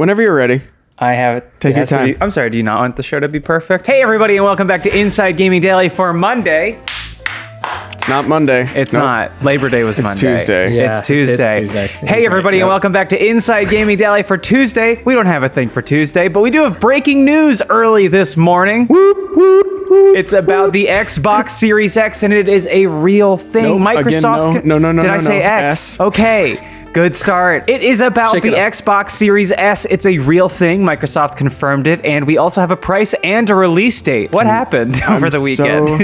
Whenever you're ready. I have it. Take your time. I'm sorry, do you not want the show to be perfect? Hey, everybody, and welcome back to Inside Gaming Daily for Monday. It's not Monday. It's not. Labor Day was Monday. Tuesday. Yeah, it's Tuesday. It's Tuesday. Hey, everybody, and welcome back to Inside Gaming Daily for Tuesday. We don't have a thing for Tuesday, but we do have breaking news early this morning. It's about the Xbox Series X, and it is a real thing. Nope, Microsoft. again, no. Did I say X? S. Okay. Good start. It is about Shake the it up. Xbox Series S. It's a real thing. Microsoft confirmed it, and we also have a price and a release date. What happened over the weekend? So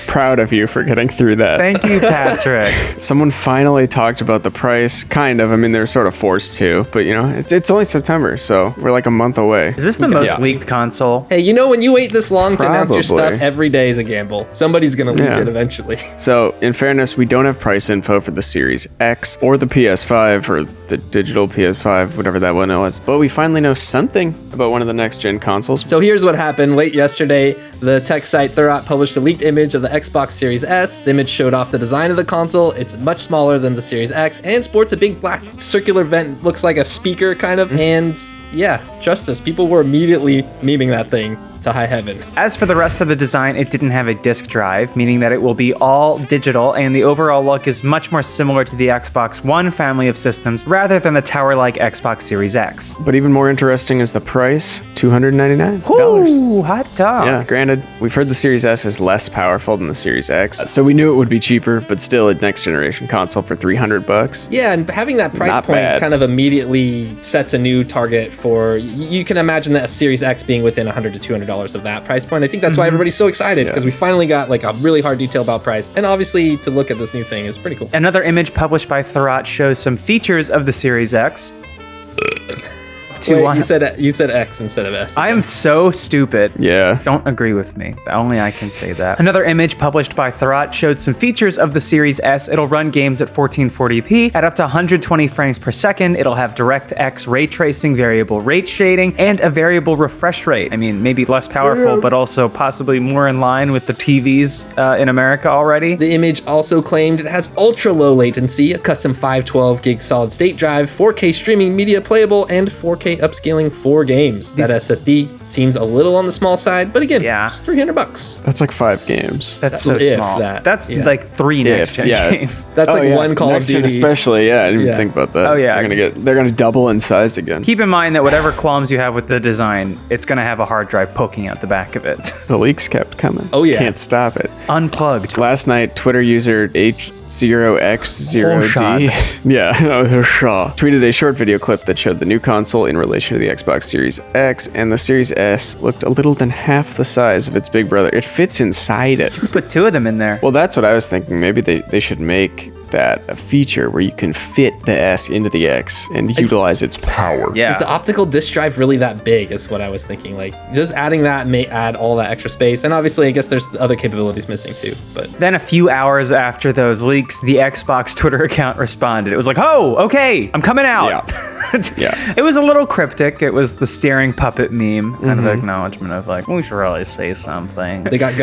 proud of you for getting through that. Thank you, Patrick. Someone finally talked about the price, kind of. I mean, they're sort of forced to, but you know, it's only September, so we're like a month away. Is this the most Yeah. leaked console? Hey, you know when you wait this long to announce your Probably. stuff, every day is a gamble. Somebody's gonna leak Yeah. it eventually. So, in fairness, we don't have price info for the Series X or the PS5 or the digital PS5, whatever that one was. But we finally know something about one of the next-gen consoles. So here's what happened. Late yesterday, the tech site Thurrott published a leaked image of the Xbox Series S. The image showed off the design of the console. It's much smaller than the Series X and sports a big black circular vent, looks like a speaker kind of. And yeah, justice. People were immediately memeing that thing to high heaven. As for the rest of the design, it didn't have a disk drive, meaning that it will be all digital, and the overall look is much more similar to the Xbox One family of systems rather than the tower-like Xbox Series X. But even more interesting is the price, $299. Ooh, hot dog. Yeah, granted, we've heard the Series S is less powerful than the Series X, so we knew it would be cheaper, but still a next-generation console for $300. Yeah, and having that price Not point bad. kind of immediately sets a new target for, you can imagine that a Series X being within $100 to $200 of that price point. I think that's why everybody's so excited, because we finally got like a really hard detail about price. And obviously to look at this new thing is pretty cool. Another image published by Thurrott shows some features of the Series X. Wait, you said X instead of S. I am so stupid. Yeah. Don't agree with me. Only I can say that. Another image published by Thurrott showed some features of the Series S. It'll run games at 1440p at up to 120 frames per second. It'll have DirectX ray tracing, variable rate shading, and a variable refresh rate. I mean, maybe less powerful, but also possibly more in line with the TVs in America already. The image also claimed it has ultra low latency, a custom 512 gig solid state drive, 4K streaming media playable, and 4K upscaling 4 games. That SSD seems a little on the small side, but again, Yeah. it's $300. That's like 5 games. That's so if small. that, That's yeah. like 3 next-gen games. That's like one Call of Next gen Duty. especially, yeah, I didn't even Yeah. think about that. Oh, yeah. They're gonna double in size again. Keep in mind that whatever qualms you have with the design, it's going to have a hard drive poking out the back of it. The leaks kept coming. Oh, yeah. Can't stop it. Unplugged. Last night, Twitter user H0x0D tweeted a short video clip that showed the new console in relation to the Xbox Series X, and the Series S looked a little than half the size of its big brother. It fits inside it. Put 2 of them in there. Well, that's what I was thinking. Maybe they should make that a feature where you can fit the S into the X and utilize its power. Yeah. Is the optical disk drive really that big is what I was thinking. Like, just adding that may add all that extra space. And obviously, I guess there's other capabilities missing too. But Then a few hours after those leaks, the Xbox Twitter account responded. It was like, oh, okay, I'm coming out. Yeah. It was a little cryptic. It was the staring puppet meme, kind of acknowledgement of like, we should really say something. they got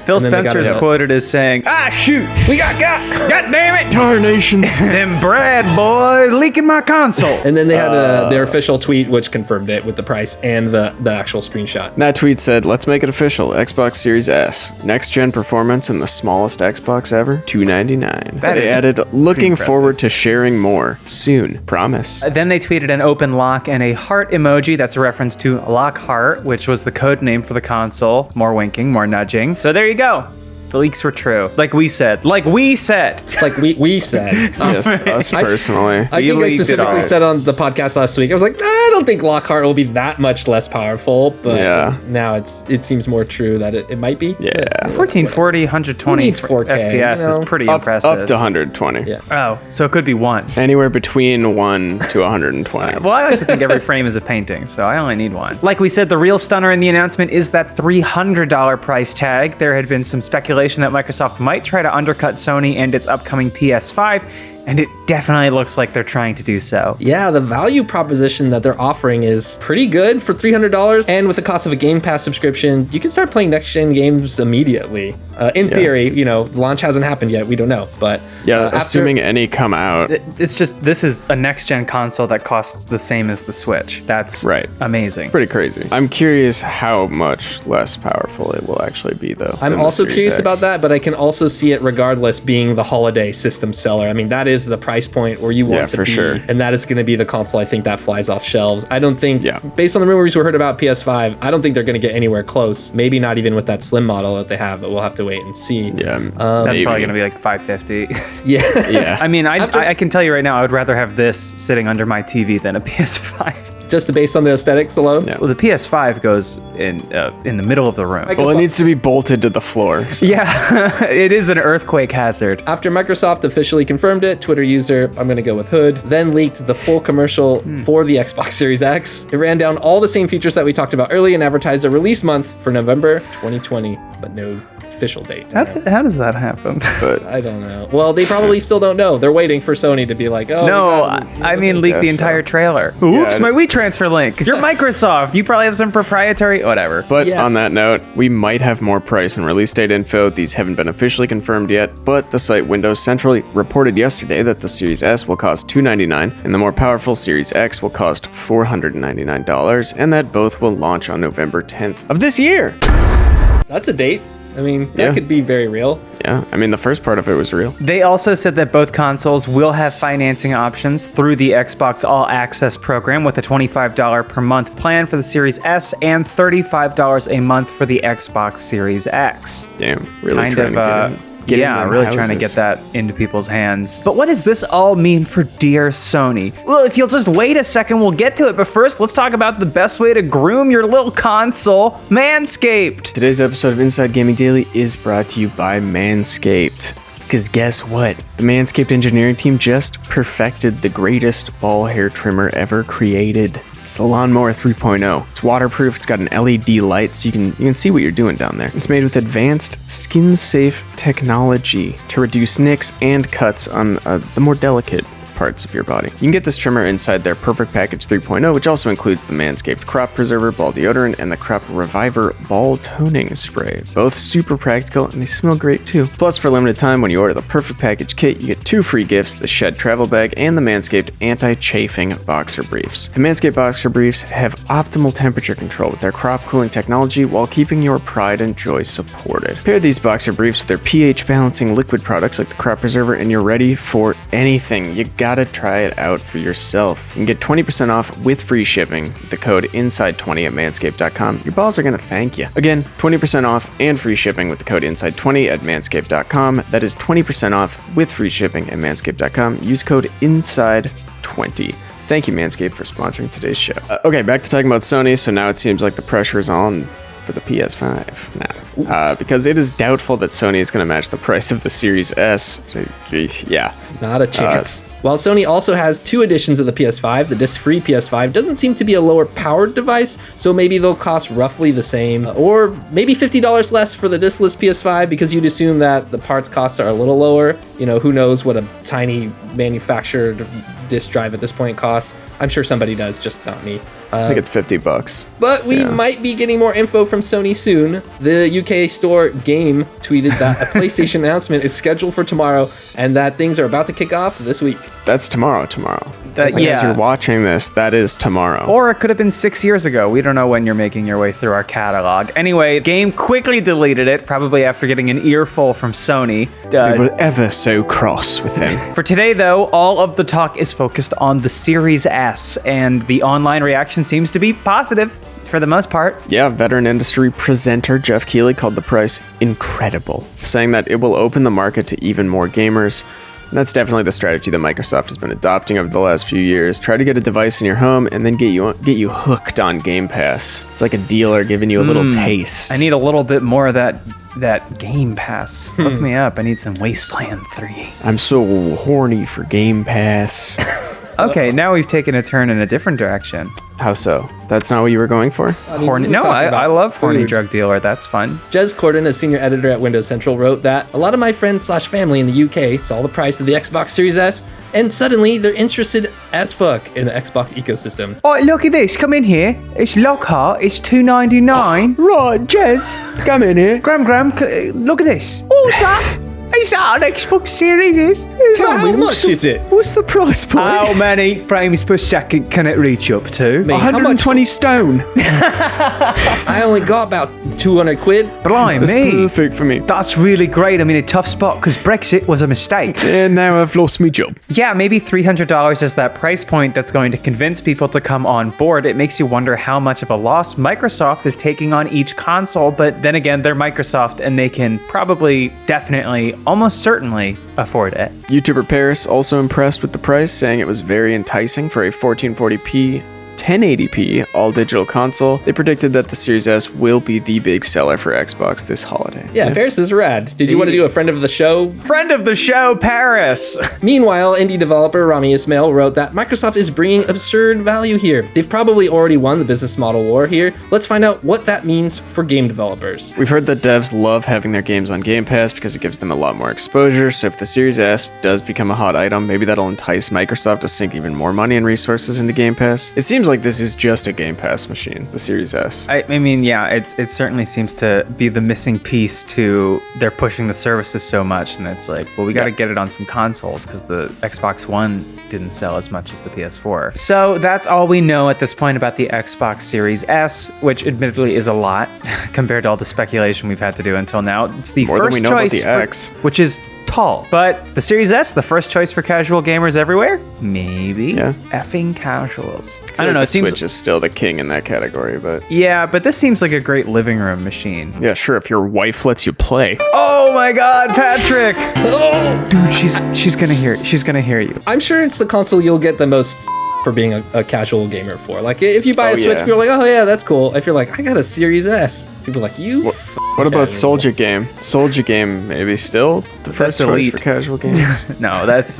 Phil and then they got Spencer is it out. quoted as saying, ah, shoot, we got. God damn it. Tarnations. Them Brad boy leaking my console. And then they had their official tweet, which confirmed it with the price and the actual screenshot. That tweet said, let's make it official. Xbox Series S. Next gen performance and the smallest Xbox ever. $299. That They is added, looking impressive. forward to sharing more. Soon. Promise. Then they tweeted an open lock and a heart emoji. That's a reference to Lockhart, which was the code name for the console. More winking, more nudging. So there you go. The leaks were true. Like we said. Like we said. Yes, us personally. I think I leaked it specifically all. said on the podcast last week, I was like, I don't think Lockhart will be that much less powerful, but Yeah. now it seems more true that it might be. Yeah. 1440, 120 Who needs 4K, FPS you know? is pretty Up impressive. to 120. Yeah. Oh, so it could be 1. Anywhere between 1 to 120. Well, I like to think every frame is a painting, so I only need 1. Like we said, the real stunner in the announcement is that $300 price tag. There had been some speculation that Microsoft might try to undercut Sony and its upcoming PS5 And it definitely looks like they're trying to do so. Yeah, the value proposition that they're offering is pretty good for $300. And with the cost of a Game Pass subscription, you can start playing next-gen games immediately. In theory, launch hasn't happened yet. We don't know. But assuming any come out. It's just, this is a next-gen console that costs the same as the Switch. That's amazing. Pretty crazy. I'm curious how much less powerful it will actually be, though. I'm also curious about that, but I can also see it regardless being the holiday system seller. I mean, that is the price point where you want to be, sure. And that is going to be the console I think that flies off shelves. I don't think, based on the rumors we heard about PS5, I don't think they're going to get anywhere close. Maybe not even with that slim model that they have, but we'll have to wait and see. Yeah, that's probably going to be like $550. Yeah. I mean, I can tell you right now, I would rather have this sitting under my TV than a PS5. Just based on the aesthetics alone? Yeah. Well, the PS5 goes in the middle of the room. Well, it needs to be bolted to the floor. So. Yeah, it is an earthquake hazard. After Microsoft officially confirmed it, Twitter user, I'm going to go with Hood, then leaked the full commercial for the Xbox Series X. It ran down all the same features that we talked about earlier and advertised a release month for November 2020, but no official date. How does that happen? But I don't know. Well, they probably still don't know. They're waiting for Sony to be like, oh. No, I mean leak the entire trailer. Oops, my WeTransfer link. You're Microsoft. You probably have some proprietary, whatever. But on that note, we might have more price and release date info. These haven't been officially confirmed yet, but the site Windows Central reported yesterday that the Series S will cost $299 and the more powerful Series X will cost $499, and that both will launch on November 10th of this year. That's a date. I mean, that could be very real. Yeah, I mean, the first part of it was real. They also said that both consoles will have financing options through the Xbox All Access program with a $25 per month plan for the Series S and $35 a month for the Xbox Series X. Damn, really trying to get really trying to get that into people's hands. But what does this all mean for dear Sony? Well, if you'll just wait a second, we'll get to it. But first, let's talk about the best way to groom your little console, Manscaped. Today's episode of Inside Gaming Daily is brought to you by Manscaped. Because guess what? The Manscaped engineering team just perfected the greatest ball hair trimmer ever created. It's the Lawnmower 3.0. It's waterproof, it's got an LED light so you can see what you're doing down there. It's made with advanced skin-safe technology to reduce nicks and cuts on the more delicate parts of your body. You can get this trimmer inside their Perfect Package 3.0, which also includes the Manscaped Crop Preserver Ball Deodorant and the Crop Reviver Ball Toning Spray. Both super practical and they smell great too. Plus, for a limited time, when you order the Perfect Package kit, you get 2 free gifts, the Shed Travel Bag and the Manscaped Anti-Chafing Boxer Briefs. The Manscaped Boxer Briefs have optimal temperature control with their crop cooling technology while keeping your pride and joy supported. Pair these boxer briefs with their pH balancing liquid products like the Crop Preserver and you're ready for anything. You gotta try it out for yourself. You can get 20% off with free shipping with the code INSIDE20 at manscaped.com. Your balls are gonna thank you. Again, 20% off and free shipping with the code INSIDE20 at manscaped.com. That is 20% off with free shipping at manscaped.com. Use code INSIDE20. Thank you, Manscaped, for sponsoring today's show. Okay, back to talking about Sony. So now it seems like the pressure is on for the PS5 now, because it is doubtful that Sony is going to match the price of the Series S. So, yeah. Not a chance. While Sony also has 2 editions of the PS5, the disc-free PS5 doesn't seem to be a lower powered device, so maybe they'll cost roughly the same, or maybe $50 less for the discless PS5 because you'd assume that the parts costs are a little lower. You know, who knows what a tiny manufactured disc drive at this point costs. I'm sure somebody does, just not me. I think it's $50. But we might be getting more info from Sony soon. The UK store Game tweeted that a PlayStation announcement is scheduled for tomorrow and that things are about to kick off this week. That's tomorrow. As you're watching this, that is tomorrow. Or it could have been 6 years ago. We don't know when you're making your way through our catalog. Anyway, Game quickly deleted it, probably after getting an earful from Sony. They were ever so cross with him. For today, though, all of the talk is focused on the Series S, and the online reaction seems to be positive for the most part. Yeah, veteran industry presenter Jeff Keighley called the price incredible, saying that it will open the market to even more gamers. And that's definitely the strategy that Microsoft has been adopting over the last few years. Try to get a device in your home and then get you hooked on Game Pass. It's like a dealer giving you a little taste. I need a little bit more of that Game Pass. Hook me up. I need some Wasteland 3. I'm so horny for Game Pass. Okay, now we've taken a turn in a different direction. How so? That's not what you were going for? Horny? No, I love horny drug dealer. That's fun. Jez Corden, a senior editor at Windows Central, wrote that a lot of my friends/family in the UK saw the price of the Xbox Series S, and suddenly they're interested as fuck in the Xbox ecosystem. Oh, look at this. Come in here. It's Lockhart. It's $2.99. Right, Jez, come in here. Graham, look at this. What's that? Is that an Xbox Series? How much is it? What's the price point? How many frames per second can it reach up to? Mate, how much- 120 stone. I only got about 200 quid. That's Blimey. perfect for me. That's really great. I'm in a tough spot because Brexit was a mistake. And now I've lost my job. Yeah, maybe $300 is that price point that's going to convince people to come on board. It makes you wonder how much of a loss Microsoft is taking on each console, but then again, they're Microsoft and they can probably, definitely, almost certainly afford it. YouTuber Paris also impressed with the price, saying it was very enticing for a 1440p 1080p all-digital console. They predicted that the Series S will be the big seller for Xbox this holiday. Yeah, Paris is rad. Did you want to do a friend of the show? Friend of the show, Paris. Meanwhile, indie developer Rami Ismail wrote that Microsoft is bringing absurd value here. They've probably already won the business model war here. Let's find out what that means for game developers. We've heard that devs love having their games on Game Pass because it gives them a lot more exposure, so if the Series S does become a hot item, maybe that'll entice Microsoft to sink even more money and resources into Game Pass. It seems like this is just a Game Pass machine, the Series S. I mean, yeah, it certainly seems to be the missing piece to they're pushing the services so much, and it's like, well, we got to get it on some consoles because the Xbox One didn't sell as much as the PS4. So that's all we know at this point about the Xbox Series S, which admittedly is a lot compared to all the speculation we've had to do until now. It's the More than first we know about choice, the X. which is tall. But the Series S, the first choice for casual gamers everywhere? Maybe. Yeah. Effing casuals. I don't know. The It seems. Switch is still the king in that category, but Yeah, but this seems like a great living room machine. yeah, sure, if your wife lets you play. Oh my God, Patrick! Dude, she's gonna hear it. She's gonna hear you. I'm sure it's the console you'll get the most for being a casual gamer for. Like, if you buy a Switch, yeah. people are like, oh yeah, that's cool. If you're like, I got a Series S, people are like, you What about casual. Soldier Game? Soldier Game maybe still the first choice elite. for casual gamers? No, that's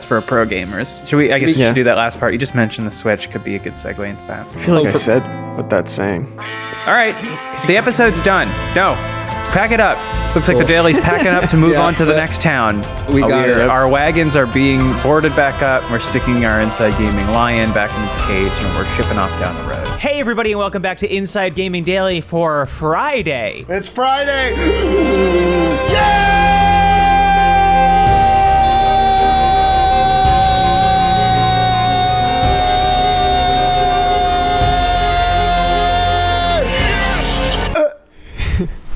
for pro gamers. Should we? I guess we Yeah. should do that last part. You just mentioned the Switch. Could be a good segue into that. I feel like I for- said what that's saying. All right, the episode's done. No, pack it up. Looks like the daily's packing up to move Yeah, on to the but next town. we got it. Our wagons are being boarded back up. We're sticking our Inside Gaming lion back in its cage, and we're shipping off down the road. Hey, everybody, and welcome back to Inside Gaming Daily for Friday. It's Friday! Yeah!